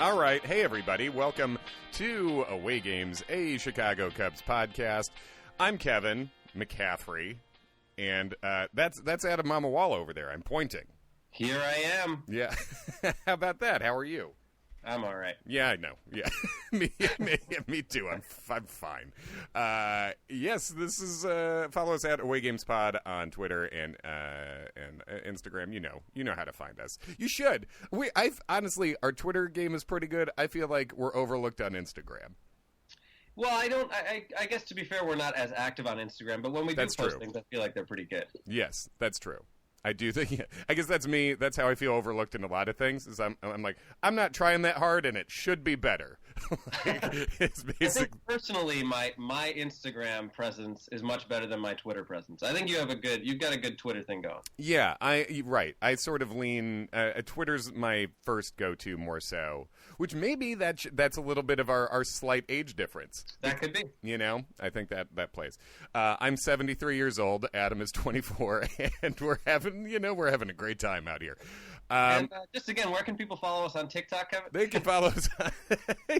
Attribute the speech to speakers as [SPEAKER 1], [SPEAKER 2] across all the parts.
[SPEAKER 1] All right. Hey, everybody. Welcome to Away Games, a Chicago Cubs podcast. I'm Kevin McCaffrey, and that's Adam Mamawala over there. I'm pointing.
[SPEAKER 2] Here I am.
[SPEAKER 1] Yeah. How about that? How are you?
[SPEAKER 2] I'm all right.
[SPEAKER 1] Yeah, I know. Yeah. me too. I'm fine. Yes, this is follow us at Away Games Pod on Twitter and Instagram. You know how to find us. You should. I've honestly, our Twitter game is pretty good. I feel like we're overlooked on Instagram.
[SPEAKER 2] Well, I guess to be fair, we're not as active on Instagram, but when we do post things, I feel like they're pretty good.
[SPEAKER 1] Yes, that's true. I do think. I guess that's me. That's how I feel overlooked in a lot of things. Is I'm like, I'm not trying that hard, and it should be better. It's basic.
[SPEAKER 2] I think personally, my Instagram presence is much better than my Twitter presence. I think you've got a good Twitter thing going.
[SPEAKER 1] Yeah, right. I sort of lean. Twitter's my first go-to more so, which maybe that's a little bit of our slight age difference.
[SPEAKER 2] That could be.
[SPEAKER 1] You know, I think that plays. I'm 73 years old. Adam is 24, and we're having a great time out here.
[SPEAKER 2] Just again, where can people follow us on TikTok, Kevin?
[SPEAKER 1] They can follow us.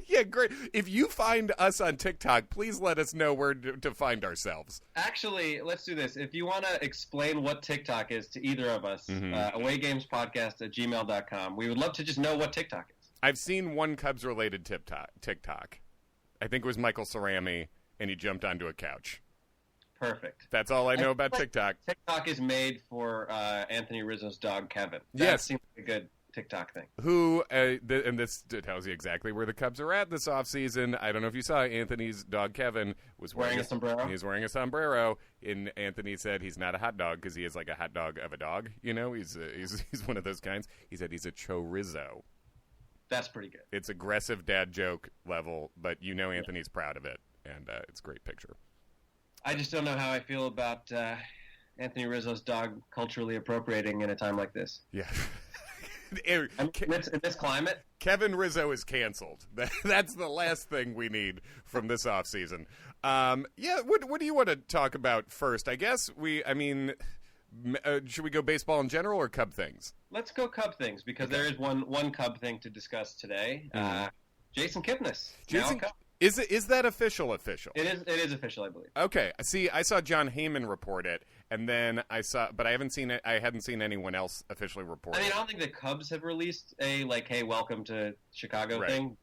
[SPEAKER 1] Yeah, great. If you find us on TikTok, please let us know where to find ourselves.
[SPEAKER 2] Actually, let's do this. If you want to explain what TikTok is to either of us, awaygamespodcast@gmail.com. We would love to just know what TikTok is.
[SPEAKER 1] I've seen one Cubs-related TikTok. I think it was Michael Cerami, and he jumped onto a couch.
[SPEAKER 2] Perfect.
[SPEAKER 1] That's all I know about TikTok.
[SPEAKER 2] TikTok is made for Anthony Rizzo's dog, Kevin. That
[SPEAKER 1] yes.
[SPEAKER 2] seems like a good TikTok thing.
[SPEAKER 1] Who, and this tells you exactly where the Cubs are at this offseason. I don't know if you saw Anthony's dog, Kevin, was wearing
[SPEAKER 2] a sombrero.
[SPEAKER 1] He's wearing a sombrero, and Anthony said he's not a hot dog because he is like a hot dog of a dog. You know, he's one of those kinds. He said he's a chorizo.
[SPEAKER 2] That's pretty good.
[SPEAKER 1] It's aggressive dad joke level, but Anthony's proud of it, and it's a great picture.
[SPEAKER 2] I just don't know how I feel about Anthony Rizzo's dog culturally appropriating in a time like this.
[SPEAKER 1] Yeah.
[SPEAKER 2] In this climate?
[SPEAKER 1] Kevin Rizzo is canceled. That's the last thing we need from this offseason. Yeah, what do you want to talk about first? I guess should we go baseball in general or Cub things?
[SPEAKER 2] Let's go Cub things, because there is one Cub thing to discuss today. Jason Kipnis.
[SPEAKER 1] Is that official?
[SPEAKER 2] It is official, I believe.
[SPEAKER 1] Okay. See, I saw John Heyman report it, and then but I hadn't seen anyone else officially report it.
[SPEAKER 2] I don't think the Cubs have released a hey, welcome to Chicago thing.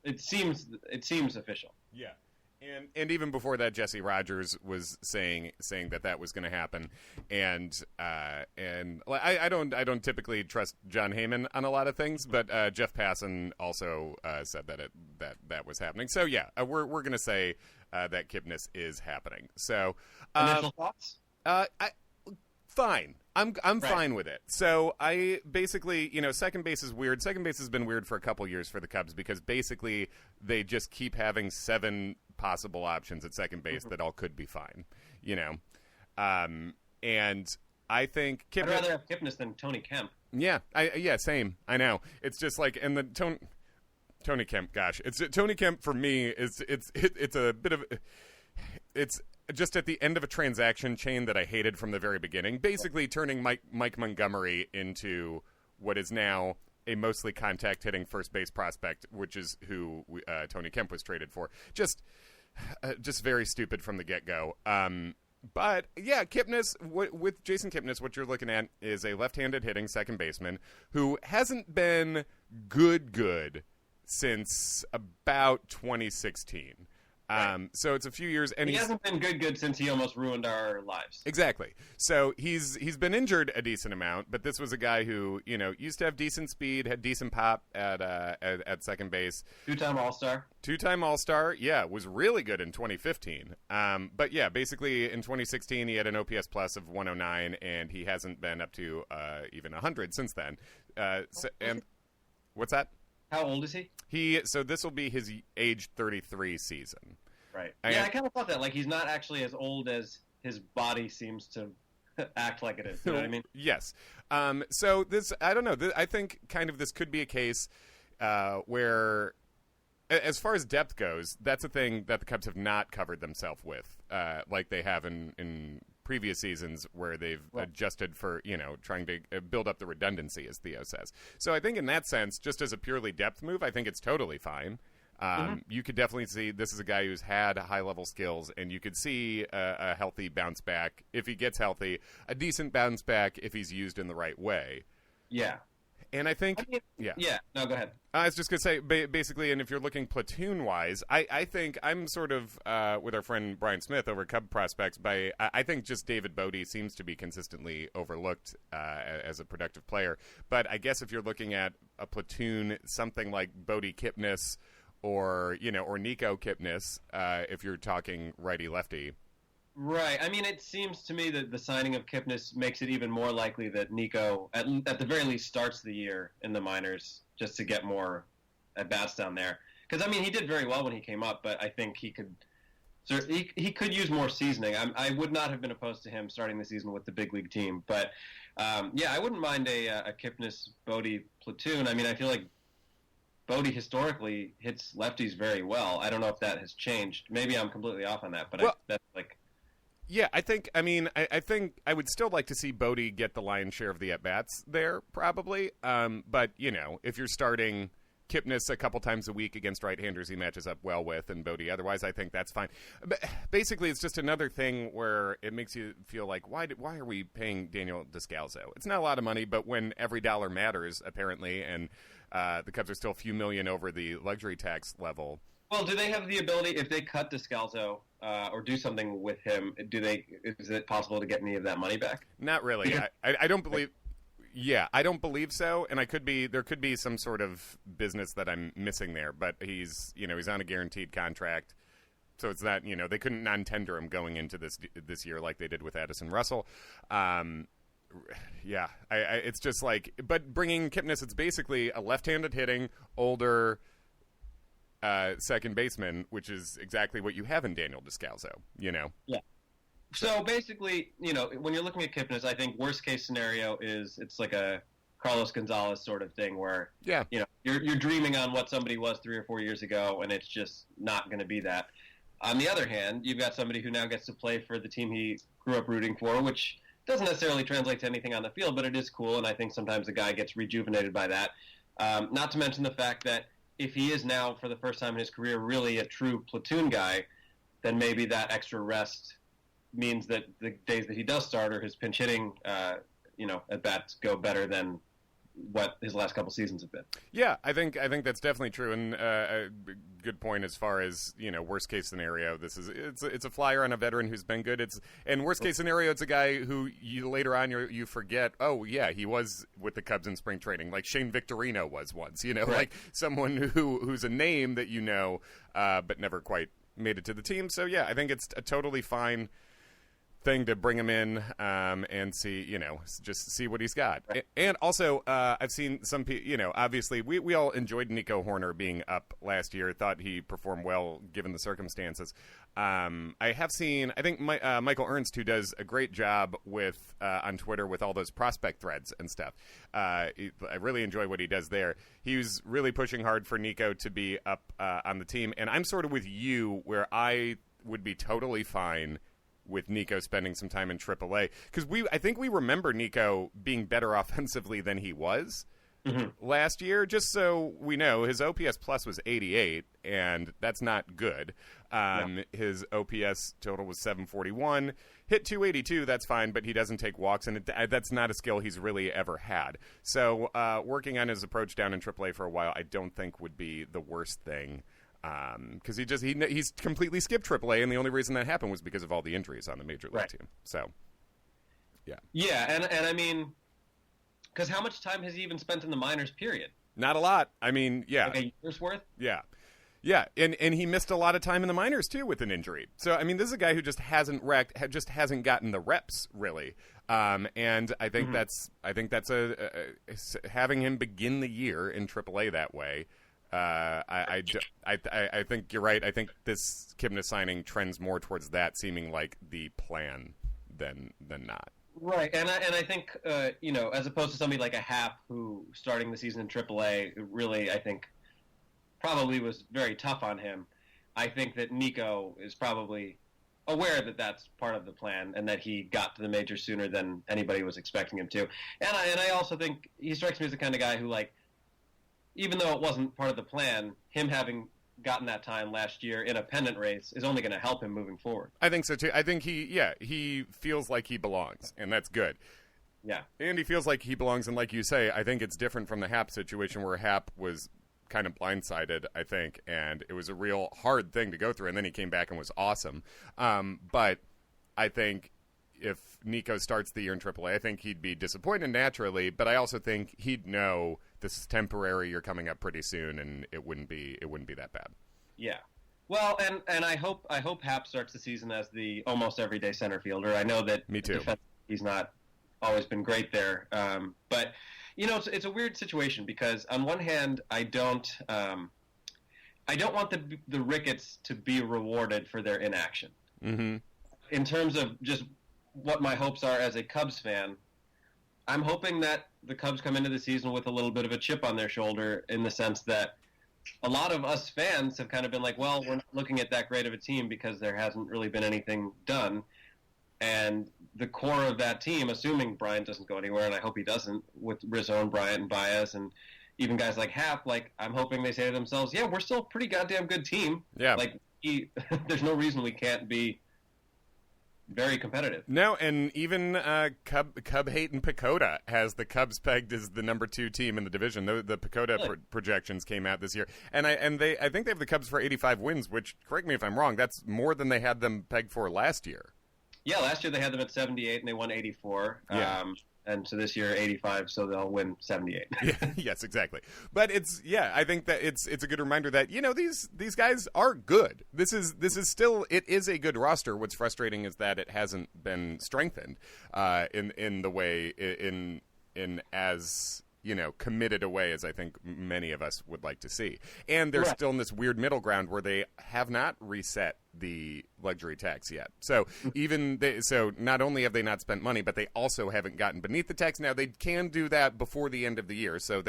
[SPEAKER 2] It seems official.
[SPEAKER 1] Yeah. And even before that, Jesse Rogers was saying that was going to happen, and I don't typically trust John Heyman on a lot of things, but Jeff Passan also said that was happening. So yeah, we're going to say that Kipnis is happening. So
[SPEAKER 2] initial thoughts?
[SPEAKER 1] Fine. I'm fine with it. So I basically, second base is weird. Second base has been weird for a couple years for the Cubs because basically they just keep having 7 possible options at second base that all could be fine, and I think
[SPEAKER 2] I'd rather have Kipnis than Tony Kemp.
[SPEAKER 1] Yeah, same. I know. It's just like, and the Tony Kemp. Gosh, Tony Kemp for me it's a bit of it's just at the end of a transaction chain that I hated from the very beginning. Basically, turning Mike Montgomery into what is now a mostly contact hitting first base prospect, which is who Tony Kemp was traded for. Just very stupid from the get-go. But yeah, Kipnis, with Jason Kipnis, what you're looking at is a left-handed hitting second baseman who hasn't been good since about 2016. So it's a few years, and
[SPEAKER 2] he hasn't been good since he almost ruined our lives.
[SPEAKER 1] Exactly. So he's been injured a decent amount, but this was a guy who used to have decent speed, had decent pop at second base.
[SPEAKER 2] Two-time
[SPEAKER 1] All-Star. Yeah, was really good in 2015. But yeah, basically in 2016 he had an OPS plus of 109, and he hasn't been up to even 100 since then. What's that?
[SPEAKER 2] How old is he?
[SPEAKER 1] So this will be his age 33 season.
[SPEAKER 2] Right. I kind of thought that. Like, he's not actually as old as his body seems to act like it is. You know what I mean?
[SPEAKER 1] Yes. So this, I don't know. I think kind of this could be a case where, as far as depth goes, that's a thing that the Cubs have not covered themselves with, like they have in previous seasons where they've adjusted for, trying to build up the redundancy, as Theo says. So I think in that sense, just as a purely depth move, I think it's totally fine. You could definitely see this is a guy who's had high-level skills, and you could see a healthy bounce back if he gets healthy, a decent bounce back if he's used in the right way.
[SPEAKER 2] Yeah.
[SPEAKER 1] And I think,
[SPEAKER 2] Yeah, no, go ahead.
[SPEAKER 1] I was just going to say, basically, and if you're looking platoon-wise, I think I'm sort of, with our friend Brian Smith over Cub Prospects, I think just David Bodie seems to be consistently overlooked as a productive player. But I guess if you're looking at a platoon, something like Bodie Kipnis, or Nico Kipnis, if you're talking righty-lefty.
[SPEAKER 2] Right. I mean, it seems to me that the signing of Kipnis makes it even more likely that Nico, at the very least, starts the year in the minors just to get more at-bats down there. Because, I mean, he did very well when he came up, but I think he could use more seasoning. I would not have been opposed to him starting the season with the big league team. But, I wouldn't mind a Kipnis-Bodie platoon. I mean, I feel like Bodie historically hits lefties very well. I don't know if that has changed. Maybe I'm completely off on that, but that's like...
[SPEAKER 1] Yeah, I think I would still like to see Bodie get the lion's share of the at-bats there, probably. But, if you're starting Kipnis a couple times a week against right-handers he matches up well with, and Bodie otherwise, I think that's fine. But basically, it's just another thing where it makes you feel like, why are we paying Daniel Descalso? It's not a lot of money, but when every dollar matters, apparently, and the Cubs are still a few million over the luxury tax level.
[SPEAKER 2] Well, do they have the ability, if they cut Descalso or do something with him, is it possible to get any of that money back?
[SPEAKER 1] Not really. I don't believe... Yeah, I don't believe so, and there could be some sort of business that I'm missing there, but he's on a guaranteed contract, so it's that, they couldn't non-tender him going into this year like they did with Addison Russell. Yeah, it's just like, but bringing Kipnis, it's basically a left-handed hitting, older second baseman, which is exactly what you have in Daniel Descalso, Yeah.
[SPEAKER 2] So basically, when you're looking at Kipnis, I think worst case scenario is it's like a Carlos Gonzalez sort of thing where, you're dreaming on what somebody was 3 or 4 years ago, and it's just not going to be that. On the other hand, you've got somebody who now gets to play for the team he grew up rooting for, which doesn't necessarily translate to anything on the field, but it is cool, and I think sometimes a guy gets rejuvenated by that. Not to mention the fact that if he is now, for the first time in his career, really a true platoon guy, then maybe that extra rest means that the days that he does start or his pinch hitting, at bats go better than what his last couple seasons have been.
[SPEAKER 1] Yeah, I think that's definitely true, and a good point as far as worst case scenario. It's a flyer on a veteran who's been good. And worst case scenario, it's a guy who you later on you forget. Oh yeah, he was with the Cubs in spring training, like Shane Victorino was once.
[SPEAKER 2] Right.
[SPEAKER 1] Like someone who's a name that but never quite made it to the team. So yeah, I think it's a totally fine thing to bring him in and see, just see what he's got.
[SPEAKER 2] Right.
[SPEAKER 1] And also, I've seen some people, obviously, we all enjoyed Nico Horner being up last year, thought he performed well given the circumstances. I think Michael Ernst, who does a great job with on Twitter with all those prospect threads and stuff, I really enjoy what he does there. He was really pushing hard for Nico to be up on the team, and I'm sort of with you where I would be totally fine with Nico spending some time in AAA, because I think we remember Nico being better offensively than he was last year. Just so we know, his OPS plus was 88, and that's not good. His OPS total was 741. Hit 282, that's fine, but he doesn't take walks, and that's not a skill he's really ever had. So working on his approach down in AAA for a while, I don't think would be the worst thing. Because he's completely skipped AAA, and the only reason that happened was because of all the injuries on the major league team. So,
[SPEAKER 2] yeah, and I mean, because how much time has he even spent in the minors? Period.
[SPEAKER 1] Not a lot. I mean, yeah,
[SPEAKER 2] like a year's worth.
[SPEAKER 1] Yeah, and he missed a lot of time in the minors too with an injury. So I mean, this is a guy who just hasn't gotten the reps really. And I think that's having him begin the year in AAA that way. I think you're right. I think this Kipnis signing trends more towards that seeming like the plan than not.
[SPEAKER 2] Right, and I think as opposed to somebody like a Happ who starting the season in AAA really, I think, probably was very tough on him. I think that Nico is probably aware that that's part of the plan and that he got to the majors sooner than anybody was expecting him to. And I also think he strikes me as the kind of guy who, like, even though it wasn't part of the plan, him having gotten that time last year in a pennant race is only going to help him moving forward.
[SPEAKER 1] I think so too. I think he feels like he belongs, and that's good.
[SPEAKER 2] Yeah.
[SPEAKER 1] And he feels like he belongs, and like you say, I think it's different from the Hap situation where Hap was kind of blindsided, I think, and it was a real hard thing to go through, and then he came back and was awesome. But I think if Nico starts the year in AAA, I think he'd be disappointed naturally, but I also think he'd know this is temporary, you're coming up pretty soon, and it wouldn't be that bad.
[SPEAKER 2] Yeah. Well, and I hope Hap starts the season as the almost everyday center fielder. I know that
[SPEAKER 1] Me too.
[SPEAKER 2] He's not always been great there, but you know, it's a weird situation because on one hand, I don't want the Ricketts to be rewarded for their inaction.
[SPEAKER 1] Mm-hmm.
[SPEAKER 2] In terms of just what my hopes are as a Cubs fan, I'm hoping that the Cubs come into the season with a little bit of a chip on their shoulder, in the sense that a lot of us fans have kind of been like, well, we're not looking at that great of a team because there hasn't really been anything done. And the core of that team, assuming Bryant doesn't go anywhere, and I hope he doesn't, with Rizzo and Bryant and Baez and even guys like Hap, like, I'm hoping they say to themselves, yeah, we're still a pretty goddamn good team.
[SPEAKER 1] Yeah.
[SPEAKER 2] Like, there's no reason we can't be very competitive.
[SPEAKER 1] No, and even Cub Hayden Pacoda has the Cubs pegged as the number 2 team in the division. The Pacoda
[SPEAKER 2] Really?
[SPEAKER 1] Projections came out this year, and I think they have the Cubs for 85 wins, which, correct me if I'm wrong, that's more than they had them pegged for last year.
[SPEAKER 2] Yeah, last year they had them at 78 and they won 84.
[SPEAKER 1] Yeah.
[SPEAKER 2] And so this year 85, so they'll win 78.
[SPEAKER 1] Yeah, yes, exactly. But I think that it's a good reminder that, you know, these guys are good. This is still, it is a good roster. What's frustrating is that it hasn't been strengthened in the way in as, you know, committed a way as I think many of us would like to see. And they're still in this weird middle ground where they have not reset the luxury tax yet. So so not only have they not spent money, but they also haven't gotten beneath the tax. Now they can do that before the end of the year. So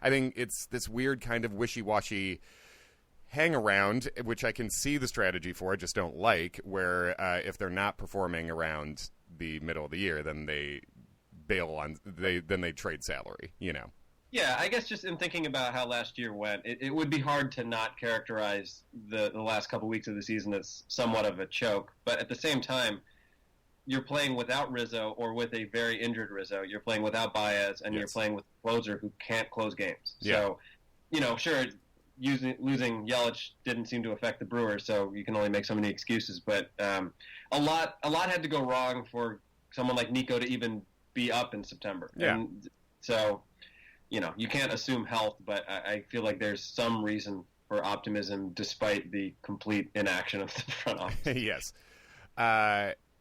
[SPEAKER 1] I think it's this weird kind of wishy-washy hang around, which I can see the strategy for, I just don't like, where if they're not performing around the middle of the year, then they bail on they trade salary, you know.
[SPEAKER 2] Yeah, I guess just in thinking about how last year went, it would be hard to not characterize the last couple weeks of the season as somewhat of a choke. But at the same time, you're playing without Rizzo or with a very injured Rizzo. You're playing without Baez, and You're playing with a closer who can't close games. Yeah. So, you know, sure, losing Yelich didn't seem to affect the Brewers, so you can only make so many excuses. But a lot had to go wrong for someone like Nico to even be up in September.
[SPEAKER 1] Yeah.
[SPEAKER 2] And so, you know, you can't assume health, but I feel like there's some reason for optimism despite the complete inaction of the front office.
[SPEAKER 1] Yes.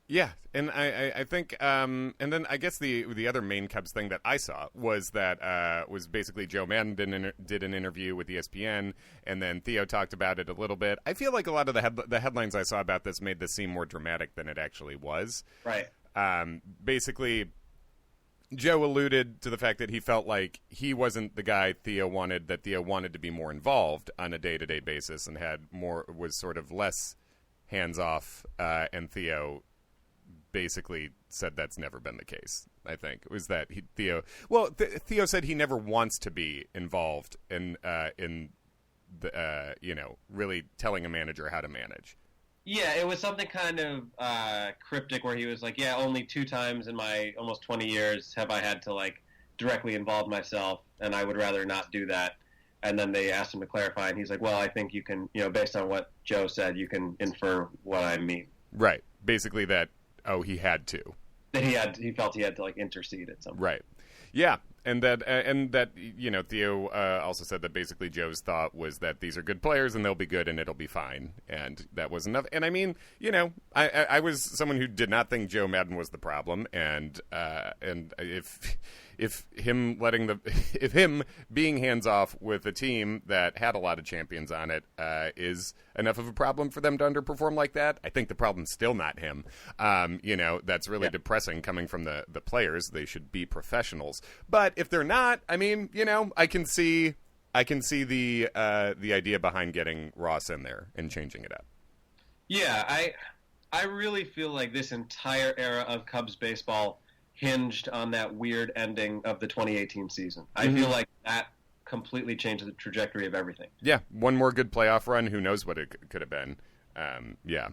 [SPEAKER 1] Yeah, and I think, and then I guess the other main Cubs thing that I saw was that was basically Joe Maddon did an interview with ESPN, and then Theo talked about it a little bit. I feel like a lot of the headlines I saw about this made this seem more dramatic than it actually was.
[SPEAKER 2] Right.
[SPEAKER 1] Basically, Joe alluded to the fact that he felt like he wasn't the guy Theo wanted, that Theo wanted to be more involved on a day-to-day basis and was sort of less hands-off, and Theo basically said that's never been the case. I think it was that Theo said he never wants to be involved in the really telling a manager how to manage.
[SPEAKER 2] Yeah, it was something kind of cryptic where he was like, yeah, only 2 times in my almost 20 years have I had to, like, directly involve myself, and I would rather not do that. And then they asked him to clarify, and he's like, well, I think you can, you know, based on what Joe said, you can infer what I mean.
[SPEAKER 1] Right. Basically that, he had to.
[SPEAKER 2] That he felt he had to, like, intercede at some point.
[SPEAKER 1] Right. Yeah. And that you know, Theo also said that basically Joe's thought was that these are good players and they'll be good and it'll be fine, and that was enough. And I mean, you know, I was someone who did not think Joe Maddon was the problem, and if him being hands off with a team that had a lot of champions on it is enough of a problem for them to underperform like that, I think the problem's still not him. You know, that's really depressing coming from the players. They should be professionals. But if they're not, I mean, you know, I can see the idea behind getting Ross in there and changing it up.
[SPEAKER 2] Yeah, I really feel like this entire era of Cubs baseball hinged on that weird ending of the 2018 season. I feel like that completely changed the trajectory of everything.
[SPEAKER 1] Yeah, one more good playoff run. Who knows what it could have been. Yeah.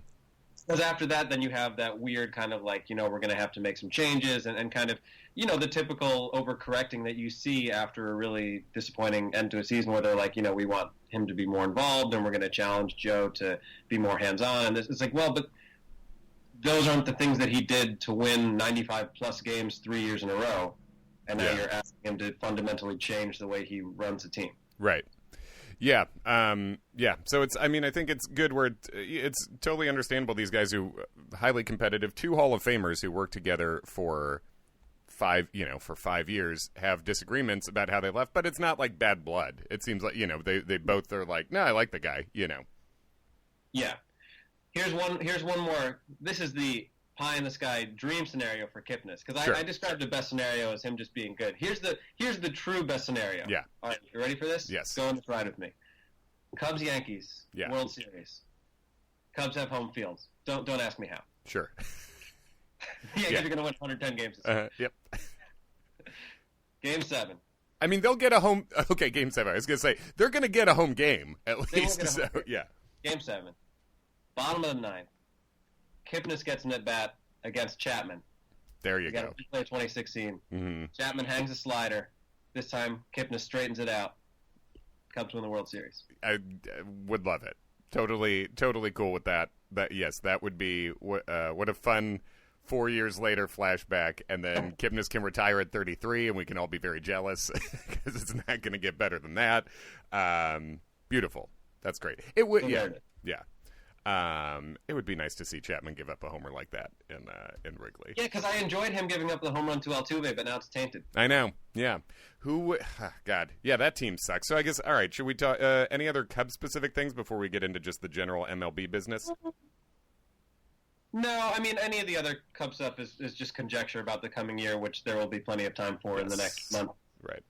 [SPEAKER 2] Because after that, then you have that weird kind of like, we're going to have to make some changes and kind of, the typical overcorrecting that you see after a really disappointing end to a season where they're like, we want him to be more involved and we're going to challenge Joe to be more hands-on. And it's like, well, but those aren't the things that he did to win 95-plus games 3 years in a row. And now you're asking him to fundamentally change the way he runs a team.
[SPEAKER 1] Right. Yeah. So I think it's good where it's totally understandable. These guys who highly competitive, 2 Hall of Famers who work together for 5 years have disagreements about how they left, but it's not like bad blood. It seems like, they both are like, no, I like the guy,
[SPEAKER 2] Yeah. Here's one more. This is the pie in the sky dream scenario for Kipnis, because I described the best scenario as him just being good. Here's the true best scenario.
[SPEAKER 1] Yeah.
[SPEAKER 2] All right, you ready for this?
[SPEAKER 1] Yes.
[SPEAKER 2] Go on this ride with me. Cubs Yankees.
[SPEAKER 1] Yeah.
[SPEAKER 2] World Series. Cubs have home fields. Don't ask me how.
[SPEAKER 1] Sure.
[SPEAKER 2] The Yankees are going to win 110 games this year.
[SPEAKER 1] Yep.
[SPEAKER 2] Game 7.
[SPEAKER 1] I mean, they'll get a home. Okay, Game 7. I was going to say they're going to get a home game at least. So, yeah.
[SPEAKER 2] Game 7. Bottom of the 9th. Kipnis gets an at-bat against Chapman.
[SPEAKER 1] There you go.
[SPEAKER 2] Play 2016.
[SPEAKER 1] Mm-hmm.
[SPEAKER 2] Chapman hangs a slider. This time, Kipnis straightens it out. Cubs win the World Series.
[SPEAKER 1] I would love it. Totally cool with that. That would be what a fun 4 years later flashback, and then Kipnis can retire at 33, and we can all be very jealous because it's not going to get better than that. Beautiful. That's great. It would. Yeah. It would be nice to see Chapman give up a homer like that in Wrigley.
[SPEAKER 2] Yeah, because I enjoyed him giving up the home run to Altuve, but now it's tainted.
[SPEAKER 1] I know. Yeah. God. Yeah, that team sucks. So I guess, all right, should we talk any other Cubs-specific things before we get into just the general MLB business?
[SPEAKER 2] No, I mean, any of the other Cubs stuff is just conjecture about the coming year, which there will be plenty of time for in the next month.
[SPEAKER 1] Right.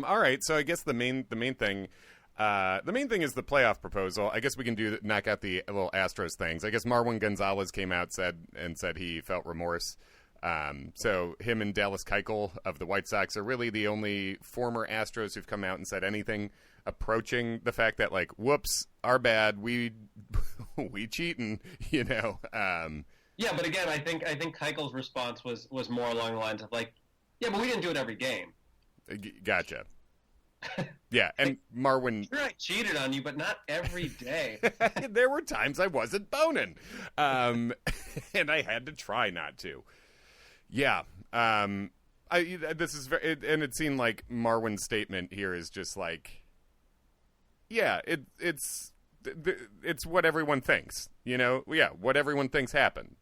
[SPEAKER 1] All right, so I guess the main thing... the main thing is the playoff proposal. I guess we can knock out the little Astros things. I guess Marwin Gonzalez came out said he felt remorse. So him and Dallas Keuchel of the White Sox are really the only former Astros who've come out and said anything approaching the fact that, like, whoops, our bad, we cheating, Yeah,
[SPEAKER 2] but again, I think Keuchel's response was more along the lines of like, yeah, but we didn't do it every game.
[SPEAKER 1] Gotcha. Yeah, and Marwin...
[SPEAKER 2] Sure, I cheated on you, but not every day.
[SPEAKER 1] There were times I wasn't boning. And I had to try not to. Yeah. This is very... And it seemed like Marwin's statement here is just like... Yeah, it's what everyone thinks, Yeah, what everyone thinks happened.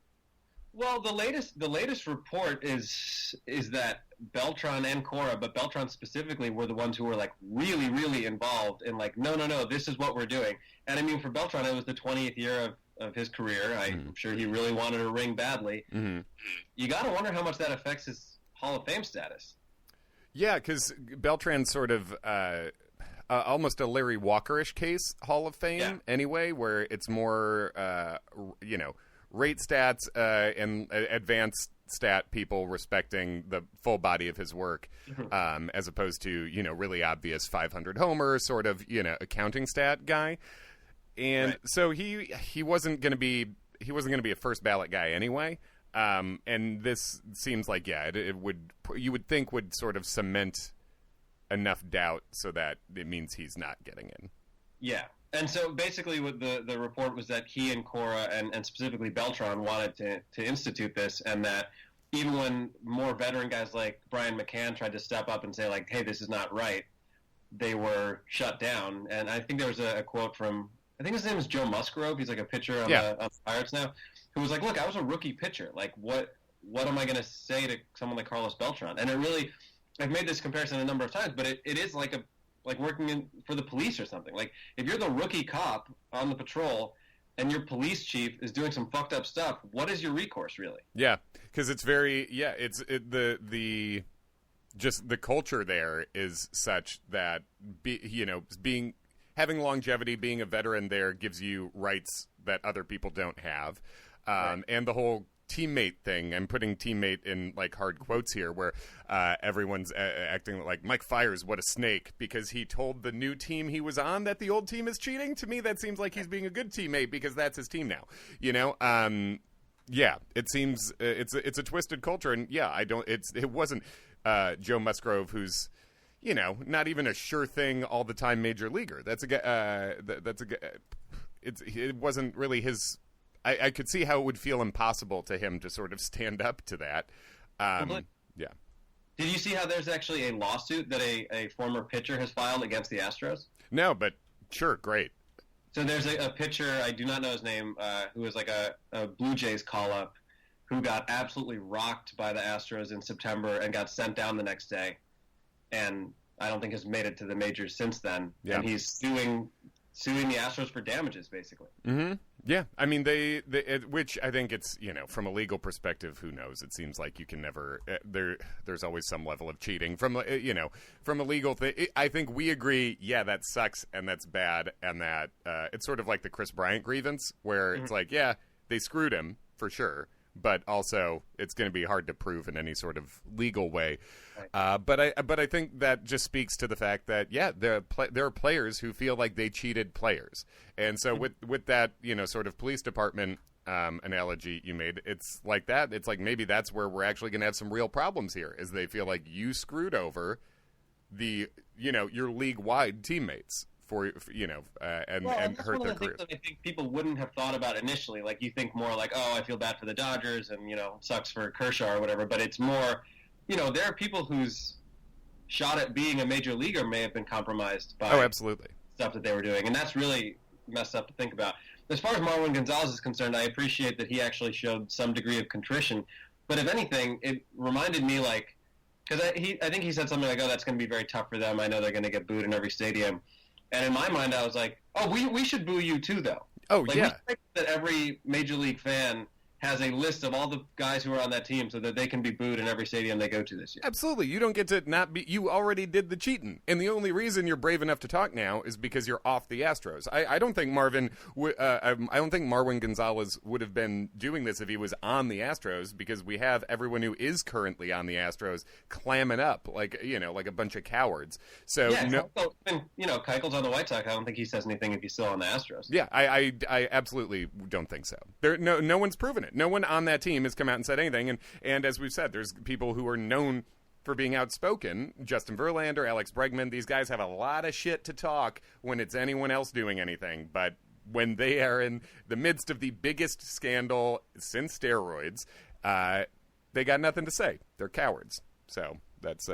[SPEAKER 2] Well, the latest report is that Beltran and Cora, but Beltran specifically, were the ones who were like really, really involved in like, no, this is what we're doing. And I mean, for Beltran, it was the 20th year of his career. I'm sure he really wanted a ring badly. Mm-hmm. You got to wonder how much that affects his Hall of Fame status.
[SPEAKER 1] Yeah, because Beltran's sort of almost a Larry Walker-ish case Hall of Fame anyway, where it's more, rate stats and advanced stat people respecting the full body of his work, as opposed to, really obvious 500 homer sort of, accounting stat guy. And so he wasn't going to be a first ballot guy anyway. And this seems like, you would think would sort of cement enough doubt so that it means he's not getting in. Yeah.
[SPEAKER 2] And so basically what the report was that he and Cora and specifically Beltran wanted to institute this, and that even when more veteran guys like Brian McCann tried to step up and say like, hey, this is not right, they were shut down. And I think there was a quote from, I think his name is Joe Musgrove. He's like a pitcher on the Pirates now, who was like, look, I was a rookie pitcher. Like, what am I going to say to someone like Carlos Beltran? And it really, I've made this comparison a number of times, but it is like working for the police or something. Like, if you're the rookie cop on the patrol and your police chief is doing some fucked up stuff, what is your recourse, really?
[SPEAKER 1] Yeah, because it's very, just the culture there is such that, having longevity, being a veteran there gives you rights that other people don't have. And the whole teammate thing. I'm putting teammate in like hard quotes here, where everyone's acting like Mike Fiers, what a snake, because he told the new team he was on that the old team is cheating. To me, that seems like he's being a good teammate because that's his team now. Yeah, it seems it's a twisted culture, and yeah, it wasn't Joe Musgrove, who's not even a sure thing all the time major leaguer. It wasn't really his. I could see how it would feel impossible to him to sort of stand up to that. Yeah.
[SPEAKER 2] Did you see how there's actually a lawsuit that a former pitcher has filed against the Astros?
[SPEAKER 1] No, but sure, great.
[SPEAKER 2] So there's a pitcher, I do not know his name, who was like a Blue Jays call-up, who got absolutely rocked by the Astros in September and got sent down the next day. And I don't think has made it to the majors since then. Yeah. And he's suing the Astros for damages, basically.
[SPEAKER 1] Mm-hmm. Yeah, I mean, which I think it's, from a legal perspective, who knows? It seems like you can never, there's always some level of cheating. From a legal thing, I think we agree, yeah, that sucks and that's bad, and that it's sort of like the Chris Bryant grievance, where it's like, yeah, they screwed him, for sure, but also it's going to be hard to prove in any sort of legal way. Right. But I think that just speaks to the fact that, yeah, there are players who feel like they cheated players. And so with that, sort of police department analogy you made, it's like that. It's like maybe that's where we're actually going to have some real problems here, is they feel like you screwed over your league-wide teammates. And hurt their careers.
[SPEAKER 2] That I think people wouldn't have thought about initially. Like, you think more like, oh, I feel bad for the Dodgers and, sucks for Kershaw or whatever. But it's more, there are people whose shot at being a major leaguer may have been compromised by
[SPEAKER 1] absolutely.
[SPEAKER 2] Stuff that they were doing. And that's really messed up to think about. As far as Marwin Gonzalez is concerned, I appreciate that he actually showed some degree of contrition. But if anything, it reminded me, like, because I think he said something like, oh, that's going to be very tough for them. I know they're going to get booed in every stadium. And in my mind, I was like, oh, we should boo you too, though.
[SPEAKER 1] Oh, yeah.
[SPEAKER 2] We think that every Major League fan has a list of all the guys who are on that team so that they can be booed in every stadium they go to this year.
[SPEAKER 1] Absolutely. You don't get to not be – you already did the cheating. And the only reason you're brave enough to talk now is because you're off the Astros. I don't think Marwin Gonzalez would have been doing this if he was on the Astros, because we have everyone who is currently on the Astros clamming up like a bunch of cowards. So
[SPEAKER 2] yeah, Keuchel's on the White Sox. I don't think he says anything if he's still on the Astros.
[SPEAKER 1] Yeah, I absolutely don't think so. No one's proven it. No one on that team has come out and said anything. And as we've said, there's people who are known for being outspoken. Justin Verlander, Alex Bregman, these guys have a lot of shit to talk when it's anyone else doing anything. But when they are in the midst of the biggest scandal since steroids, they got nothing to say. They're cowards. So that's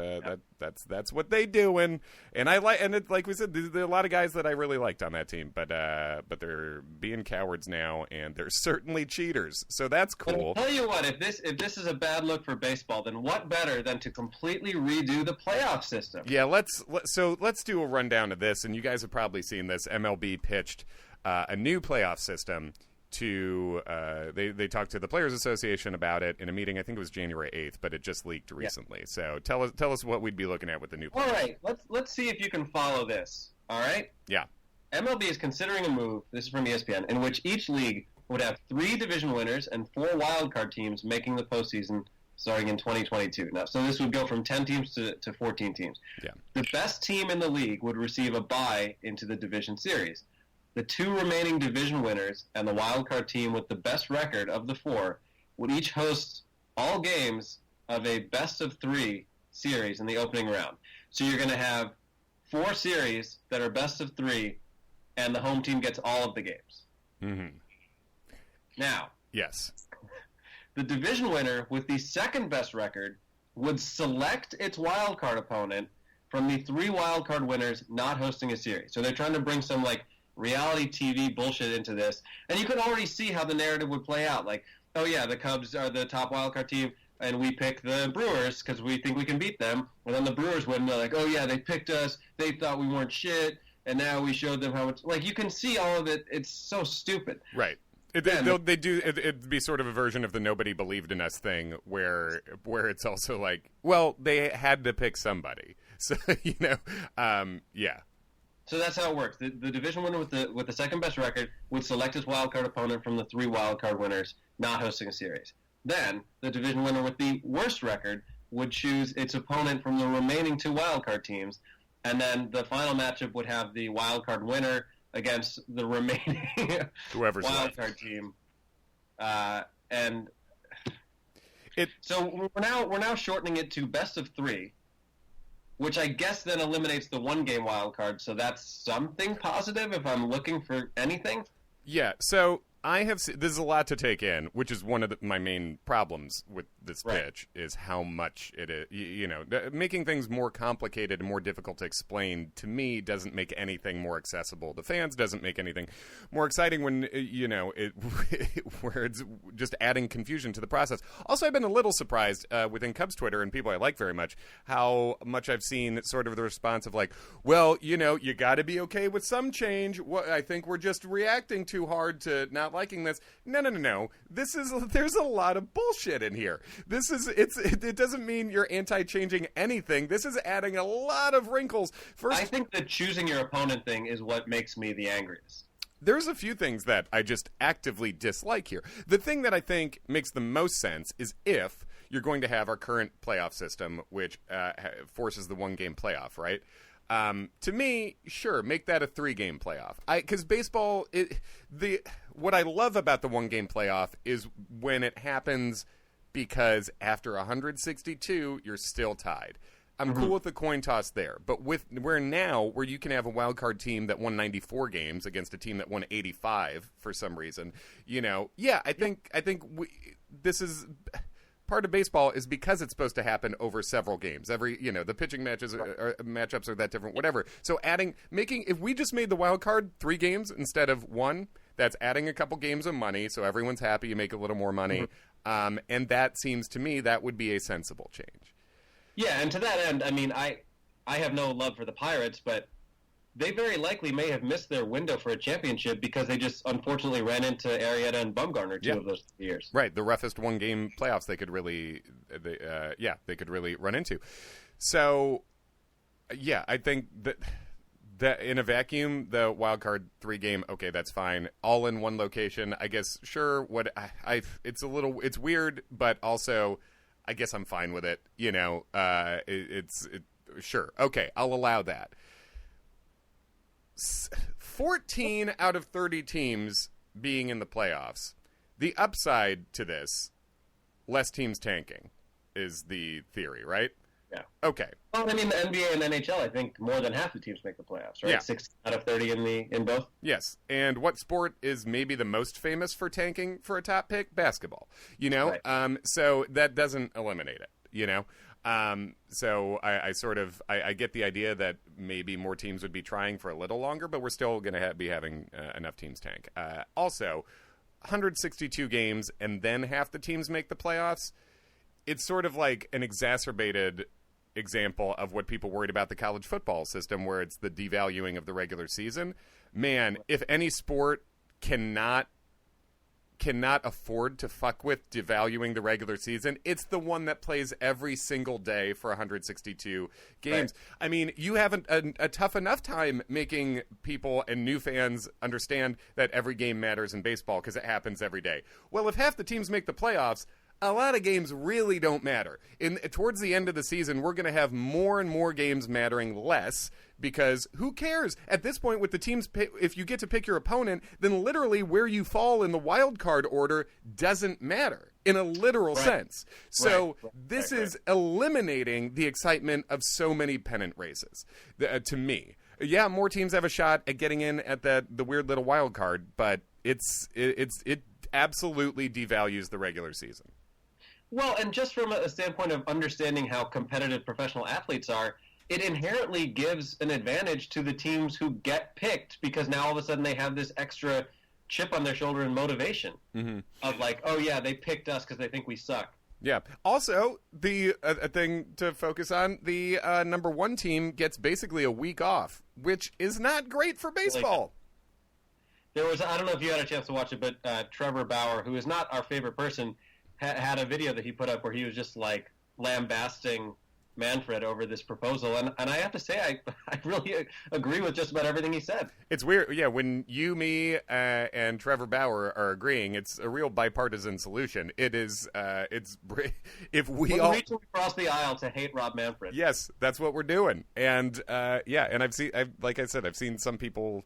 [SPEAKER 1] what they do, and it's like we said, there are a lot of guys that I really liked on that team, but they're being cowards now, and they're certainly cheaters. So that's cool.
[SPEAKER 2] But I'll tell you what, if this is a bad look for baseball, then what better than to completely redo the playoff system?
[SPEAKER 1] Yeah, let's do a rundown of this, and you guys have probably seen this. MLB pitched a new playoff system. They talked to the Players Association about it in a meeting. I think it was January 8th, but it just leaked recently. Yeah. So tell us what we'd be looking at with the new.
[SPEAKER 2] All right, let's see if you can follow this. All right.
[SPEAKER 1] Yeah.
[SPEAKER 2] MLB is considering a move. This is from ESPN, in which each league would have 3 division winners and 4 wildcard teams making the postseason starting in 2022. Now, so this would go from 10 teams to 14 teams.
[SPEAKER 1] Yeah.
[SPEAKER 2] The best team in the league would receive a bye into the division series. The 2 remaining division winners and the wildcard team with the best record of the 4 would each host all games of a best-of-3 series in the opening round. So you're going to have 4 series that are best-of-3, and the home team gets all of the games.
[SPEAKER 1] Mm-hmm.
[SPEAKER 2] Now,
[SPEAKER 1] yes,
[SPEAKER 2] the division winner with the second-best record would select its wildcard opponent from the 3 wildcard winners not hosting a series. So they're trying to bring some, reality TV bullshit into this. And you can already see how the narrative would play out. Like, oh yeah, the Cubs are the top wildcard team, and we pick the Brewers because we think we can beat them. And then the Brewers win, and they're like, oh yeah, they picked us. They thought we weren't shit, and now we showed them how much. You can see all of it. It's so stupid.
[SPEAKER 1] Right. It'd be sort of a version of the nobody believed in us thing, where it's also like, well, they had to pick somebody. So, yeah.
[SPEAKER 2] So that's how it works. The division winner with the second best record would select his wildcard opponent from the 3 wildcard winners, not hosting a series. Then the division winner with the worst record would choose its opponent from the remaining 2 wildcard teams, and then the final matchup would have the wildcard winner against the remaining
[SPEAKER 1] whoever's
[SPEAKER 2] wildcard team. So we're now shortening it to best of 3, which I guess then eliminates the 1-game wild card. So that's something positive if I'm looking for anything.
[SPEAKER 1] Yeah. So I have this is a lot to take in, which is one of my main problems with this pitch is how much it is. Making things more complicated and more difficult to explain to me doesn't make anything more accessible to fans. Doesn't make anything more exciting when where it's just adding confusion to the process. Also, I've been a little surprised within Cubs Twitter and people I like very much how much I've seen sort of the response of like, well, you got to be okay with some change. I think we're just reacting too hard to not liking this. No. There's a lot of bullshit in here. It doesn't mean you're anti-changing anything. This is adding a lot of wrinkles. First,
[SPEAKER 2] I think the choosing your opponent thing is what makes me the angriest.
[SPEAKER 1] There's a few things that I just actively dislike here. The thing that I think makes the most sense is if you're going to have our current playoff system, which forces the 1-game playoff, right? To me, sure, make that a 3-game playoff. Because baseball, what I love about the 1-game playoff is when it happens because after 162, you're still tied. I'm cool with the coin toss there, but where you can have a wild card team that won 94 games against a team that won 85 for some reason, I think this is. Part of baseball is because it's supposed to happen over several games. The pitching matchups are that different, whatever. So if we just made the wild card 3 games instead of 1, that's adding a couple games of money. So everyone's happy. You make a little more money. And that seems to me that would be a sensible change.
[SPEAKER 2] Yeah. And to that end, I mean, I have no love for the Pirates, but they very likely may have missed their window for a championship because they just unfortunately ran into Arrieta and Bumgarner 2 of those years.
[SPEAKER 1] Right, the roughest 1-game playoffs they could really run into. So, I think that in a vacuum, the wild card 3-game, okay, that's fine. All in one location, I guess. Sure, it's weird, but also, I guess I'm fine with it. Sure, okay, I'll allow that. 14 out of 30 teams being in the playoffs. The upside to this, less teams tanking, is the theory, right?
[SPEAKER 2] Yeah.
[SPEAKER 1] Okay.
[SPEAKER 2] Well, I mean, the NBA and NHL, I think more than half the teams make the playoffs, right?
[SPEAKER 1] Yeah.
[SPEAKER 2] 6 out of 30 in both?
[SPEAKER 1] Yes. And what sport is maybe the most famous for tanking for a top pick? Basketball. Right. So that doesn't eliminate it, So I get the idea that maybe more teams would be trying for a little longer, but we're still going to be having enough teams tank. Also, 162 games and then half the teams make the playoffs. It's sort of like an exacerbated example of what people worried about the college football system, where it's the devaluing of the regular season. Man, if any sport cannot afford to fuck with devaluing the regular season, it's the one that plays every single day for 162 games. Right. I mean, you have a tough enough time making people and new fans understand that every game matters in baseball because it happens every day. Well, if half the teams make the playoffs, a lot of games really don't matter. Towards the end of the season, we're going to have more and more games mattering less because who cares? At this point, with the teams, if you get to pick your opponent, then literally where you fall in the wild card order doesn't matter in a literal sense. So this is eliminating the excitement of so many pennant races, to me. Yeah, more teams have a shot at getting in at the weird little wild card, but it absolutely devalues the regular season.
[SPEAKER 2] Well, and just from a standpoint of understanding how competitive professional athletes are, it inherently gives an advantage to the teams who get picked because now all of a sudden they have this extra chip on their shoulder and motivation of like, oh yeah, they picked us because they think we suck.
[SPEAKER 1] Yeah. Also, the thing to focus on, the number 1 team gets basically a week off, which is not great for baseball.
[SPEAKER 2] There was, I don't know if you had a chance to watch it, but Trevor Bauer, who is not our favorite person, had a video that he put up where he was just like lambasting Manfred over this proposal, and I have to say I really agree with just about everything he said.
[SPEAKER 1] It's weird, yeah. When you, me, and Trevor Bauer are agreeing, it's a real bipartisan solution. It is. If we all
[SPEAKER 2] reaching across the aisle to hate Rob Manfred.
[SPEAKER 1] Yes, that's what we're doing, and and like I said, I've seen some people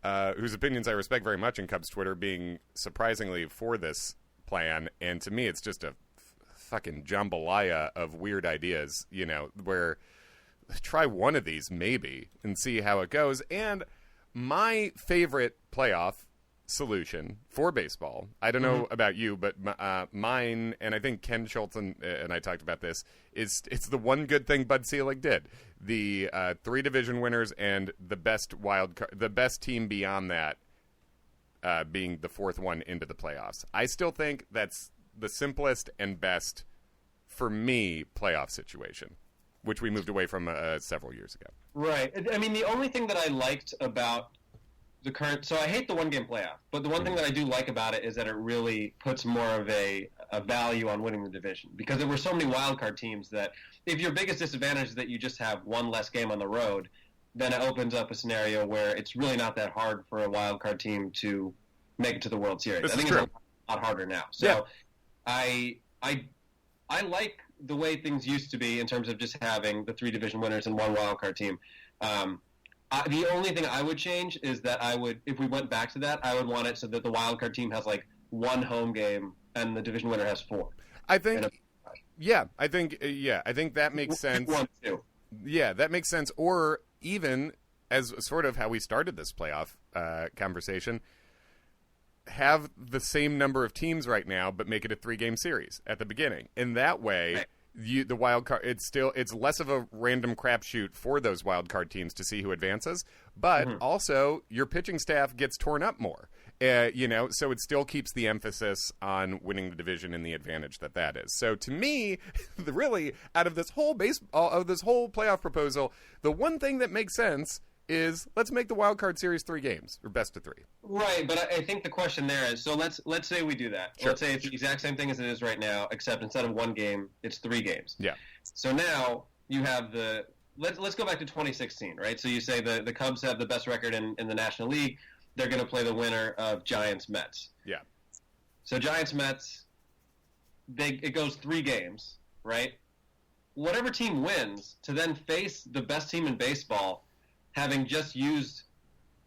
[SPEAKER 1] whose opinions I respect very much in Cubs Twitter being surprisingly for this plan, and to me, it's just a fucking jambalaya of weird ideas, where try one of these maybe and see how it goes. And my favorite playoff solution for baseball, I don't know about you, but mine, and I think Ken Schultz and I talked about this, it's the one good thing Bud Selig did. The 3 division winners and the best the best team beyond that being the 4th one into the playoffs. I still think that's the simplest and best, for me, playoff situation, which we moved away from several years ago.
[SPEAKER 2] Right. I mean, the only thing that I liked about the current... So I hate the one-game playoff, but the one thing that I do like about it is that it really puts more of a value on winning the division. Because there were so many wildcard teams that if your biggest disadvantage is that you just have one less game on the road, then it opens up a scenario where it's really not that hard for a wildcard team to make it to the World Series.
[SPEAKER 1] This
[SPEAKER 2] I think
[SPEAKER 1] is true.
[SPEAKER 2] It's a lot harder now. So...
[SPEAKER 1] Yeah.
[SPEAKER 2] I like the way things used to be in terms of just having the 3 division winners and one wildcard team. The only thing I would change is that if we went back to that, I would want it so that the wildcard team has like 1 home game and the division winner has 4.
[SPEAKER 1] I think that makes sense.
[SPEAKER 2] 1, 2.
[SPEAKER 1] Yeah, that makes sense. Or even as sort of how we started this playoff conversation, have the same number of teams right now, but make it a 3-game series at the beginning. In that way, the wild card, it's less of a random crapshoot for those wild card teams to see who advances, but also your pitching staff gets torn up more. So it still keeps the emphasis on winning the division and the advantage that is. So to me, really, out of this whole playoff proposal, the one thing that makes sense is let's make the wild card series 3 games, or best of 3.
[SPEAKER 2] Right, but I think the question there is, so let's say we do that. Sure. Let's say it's the exact same thing as it is right now, except instead of 1 game, it's 3 games.
[SPEAKER 1] Yeah.
[SPEAKER 2] So now you have let's go back to 2016, right? So you say the Cubs have the best record in the National League. They're going to play the winner of Giants-Mets.
[SPEAKER 1] Yeah.
[SPEAKER 2] So Giants-Mets, it goes 3 games, right? Whatever team wins to then face the best team in baseball, having just used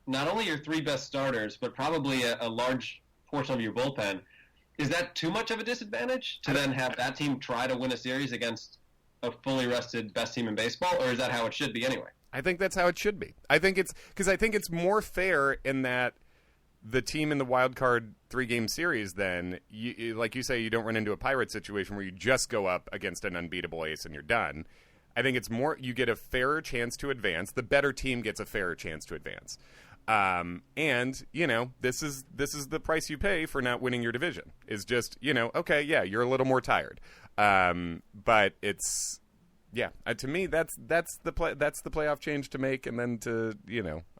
[SPEAKER 2] not only your 3 best starters, but probably a large portion of your bullpen, is that too much of a disadvantage to then have that team try to win a series against a fully rested best team in baseball, or is that how it should be anyway?
[SPEAKER 1] I think that's how it should be. I think it's more fair in that the team in the wild card 3-game series, then, like you say, you don't run into a Pirate situation where you just go up against an unbeatable ace and you're done. I think it's more you get a fairer chance to advance. The better team gets a fairer chance to advance. And, this is the price you pay for not winning your division. Is just, okay, yeah, you're a little more tired. But it's, to me, that's the playoff change to make, and then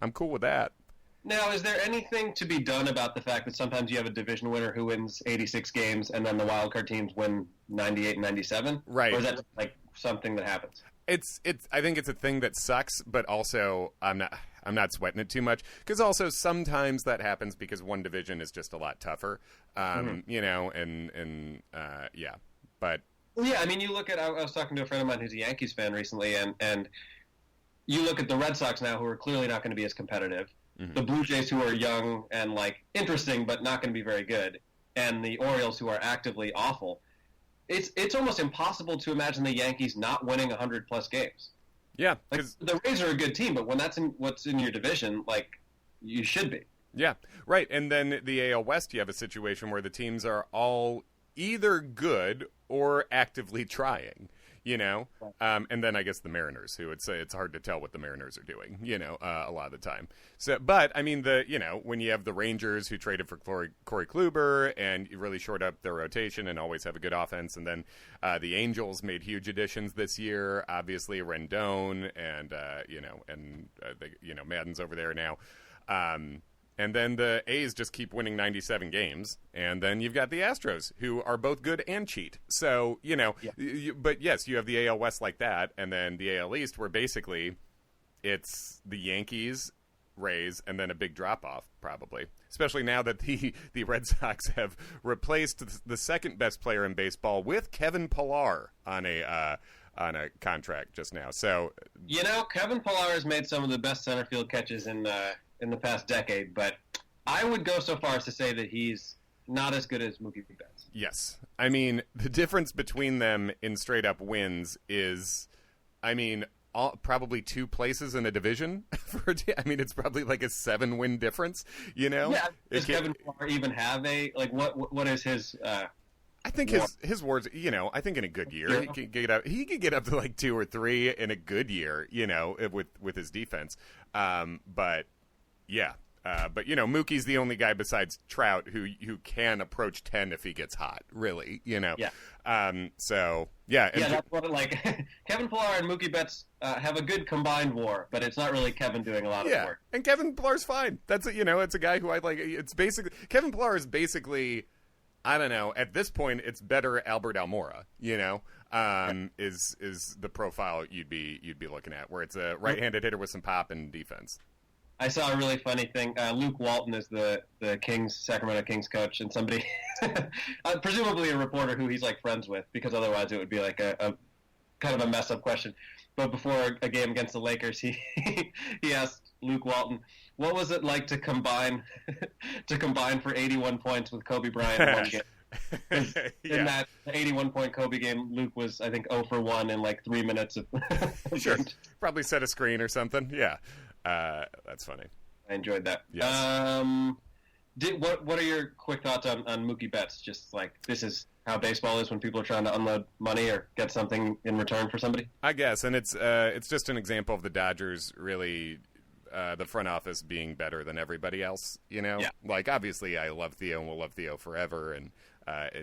[SPEAKER 1] I'm cool with that.
[SPEAKER 2] Now, is there anything to be done about the fact that sometimes you have a division winner who wins 86 games and then the wildcard teams win 98 and 97?
[SPEAKER 1] Right.
[SPEAKER 2] Or is that like something that happens?
[SPEAKER 1] I think it's a thing that sucks, but also I'm not sweating it too much, because also sometimes that happens because one division is just a lot tougher, but
[SPEAKER 2] yeah, I mean, you look at I was talking to a friend of mine who's a Yankees fan recently, and you look at the Red Sox now, who are clearly not going to be as competitive, the Blue Jays, who are young and like interesting but not going to be very good, and the Orioles, who are actively awful. It's almost impossible to imagine the Yankees not winning 100+ games.
[SPEAKER 1] Yeah,
[SPEAKER 2] like, the Rays are a good team, but when that's what's in your division, like, you should be.
[SPEAKER 1] Yeah, right. And then the AL West, you have a situation where the teams are all either good or actively trying. And then I guess the Mariners, who would say it's hard to tell what the Mariners are doing, a lot of the time. So, but I mean, when you have the Rangers who traded for Corey Kluber and really shored up their rotation and always have a good offense, and then the Angels made huge additions this year. Obviously, Rendon and Maddon's over there now. And then the A's just keep winning 97 games. And then you've got the Astros, who are both good and cheat. So, but yes, you have the AL West like that. And then the AL East, where basically it's the Yankees, Rays, and then a big drop-off, probably. Especially now that the Red Sox have replaced the second best player in baseball with Kevin Pillar on a contract just now. So
[SPEAKER 2] Kevin Pillar has made some of the best center field catches in the past decade, but I would go so far as to say that he's not as good as Mookie Betts.
[SPEAKER 1] Yes. I mean, the difference between them in straight-up wins is, probably 2 places in a division. It's probably like a 7-win difference,
[SPEAKER 2] Yeah. Does Kevin Pillar even have what is his...
[SPEAKER 1] I think his words, I think in a good year, he could get up to like 2 or 3 in a good year, with his defense. But Mookie's the only guy besides Trout who can approach 10 if he gets hot, really, Yeah.
[SPEAKER 2] That's what Kevin Pillar and Mookie Betts have a good combined WAR, but it's not really Kevin doing a lot of work.
[SPEAKER 1] And Kevin Pillar's fine. That's it's a guy who I like. It's basically Kevin Pillar is basically, I don't know. At this point, it's better Albert Almora. Is the profile you'd be looking at, where it's a right-handed hitter with some pop and defense.
[SPEAKER 2] I saw a really funny thing. Luke Walton is the Sacramento Kings coach, and somebody, presumably a reporter who he's like friends with, because otherwise it would be like a kind of a mess up question. But before a game against the Lakers, he asked Luke Walton, what was it like to combine for 81 points with Kobe Bryant in one game? In that 81-point Kobe game, Luke was, I think, 0 for 1 in like 3 minutes of
[SPEAKER 1] Sure. Probably set a screen or something. Yeah. That's funny.
[SPEAKER 2] I enjoyed that.
[SPEAKER 1] Yes.
[SPEAKER 2] What are your quick thoughts on Mookie Betts? Just like, this is how baseball is when people are trying to unload money or get something in return for somebody?
[SPEAKER 1] I guess, and it's just an example of the Dodgers really, the front office being better than everybody else.
[SPEAKER 2] Yeah.
[SPEAKER 1] Like, obviously I love Theo and will love Theo forever, and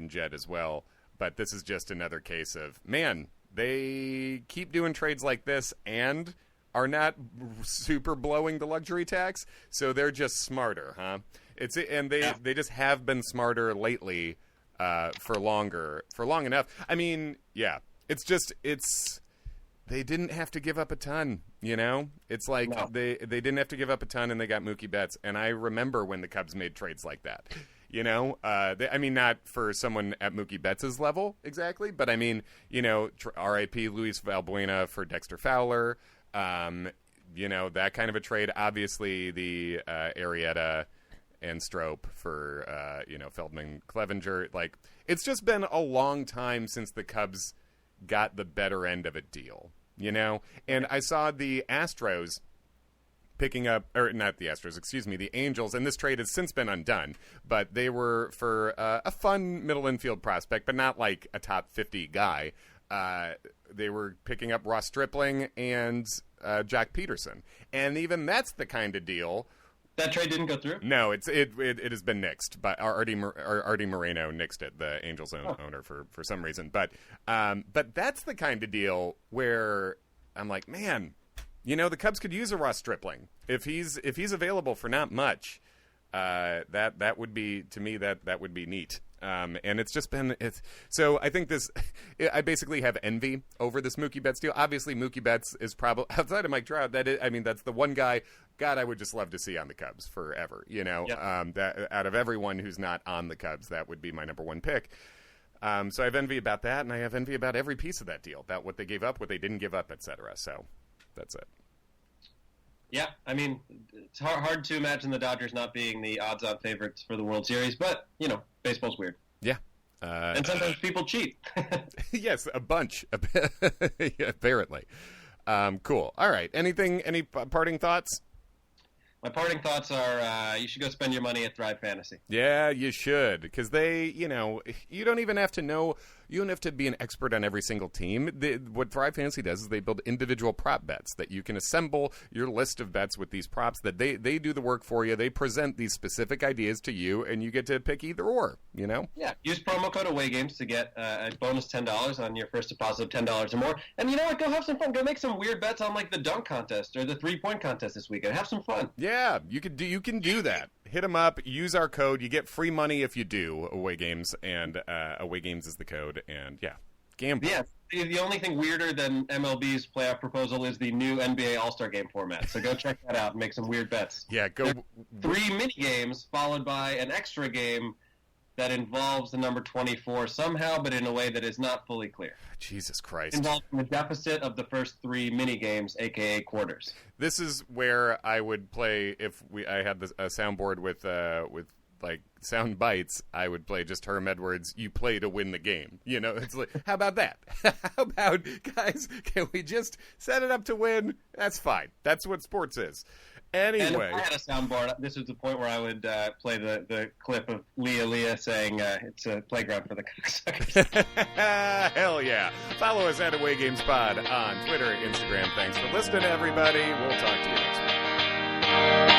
[SPEAKER 1] Jed as well. But this is just another case of, man, they keep doing trades like this and are not super blowing the luxury tax, so they're just smarter, huh? They just have been smarter lately, for long enough. They didn't have to give up a ton, It's like
[SPEAKER 2] no.
[SPEAKER 1] they didn't have to give up a ton, and they got Mookie Betts. And I remember when the Cubs made trades like that. Not for someone at Mookie Betts' level exactly, but R.I.P. Luis Valbuena for Dexter Fowler. That kind of a trade. Obviously, the Arrieta and Strope for Feldman, Clevenger. Like, it's just been a long time since the Cubs got the better end of a deal. And I saw the Astros picking up, or not the Astros, excuse me, the Angels, and this trade has since been undone, but they were for a fun middle infield prospect, but not like a top 50 guy. They were picking up Ross Stripling and Jack Peterson, and even that's the kind of deal.
[SPEAKER 2] That trade didn't go through?
[SPEAKER 1] No, it has been nixed. But Artie Moreno nixed it, the Angels owner, for some reason. But that's the kind of deal where I'm like, man, the Cubs could use a Ross Stripling if he's available for not much. That would be, to me, that would be neat. And it's just been so I think I basically have envy over this Mookie Betts deal. Obviously, Mookie Betts is probably, outside of Mike Trout, that's the one guy, God, I would just love to see on the Cubs forever. Yep. That out of everyone who's not on the Cubs, that would be my number one pick. So I have envy about that, and I have envy about every piece of that deal, about what they gave up, what they didn't give up, etc. So that's it.
[SPEAKER 2] Yeah, it's hard to imagine the Dodgers not being the odds-on favorites for the World Series, but, baseball's weird.
[SPEAKER 1] Yeah.
[SPEAKER 2] And sometimes people cheat.
[SPEAKER 1] Yes, a bunch, apparently. Cool. All right. Any parting thoughts?
[SPEAKER 2] My parting thoughts are you should go spend your money at Thrive Fantasy.
[SPEAKER 1] Yeah, you should, because they, you don't even have to know You don't have to be an expert on every single team. What Thrive Fantasy does is they build individual prop bets that you can assemble your list of bets with these props that they do the work for you. They present these specific ideas to you, and you get to pick either or, you know?
[SPEAKER 2] Yeah, use promo code AWAYGAMES to get a bonus $10 on your first deposit of $10 or more. And you know what? Go have some fun. Go make some weird bets on like the dunk contest or the 3-point contest this weekend. Have some fun.
[SPEAKER 1] Yeah, you can do that. Hit them up. Use our code. You get free money if you do. Away Games, and Away Games is the code. And yeah, gamble.
[SPEAKER 2] Yeah, the only thing weirder than MLB's playoff proposal is the new NBA All-Star Game format. So go check that out and make some weird bets.
[SPEAKER 1] Yeah, go.
[SPEAKER 2] 3 mini games followed by an extra game that involves the number 24 somehow, but in a way that is not fully clear.
[SPEAKER 1] Jesus Christ.
[SPEAKER 2] Involving the deficit of the first 3 mini games, a.k.a. quarters.
[SPEAKER 1] This is where I would play if I had a soundboard with like sound bites. I would play just Herm Edwards, you play to win the game. You know, it's like, how about that? How about, guys, can we just set it up to win? That's fine. That's what sports is. Anyway.
[SPEAKER 2] And if I had a soundboard, this was the point where I would play the clip of Leah saying it's a playground for the cocksuckers.
[SPEAKER 1] Hell yeah. Follow us at Away Games Pod on Twitter, Instagram. Thanks for listening, everybody. We'll talk to you next week.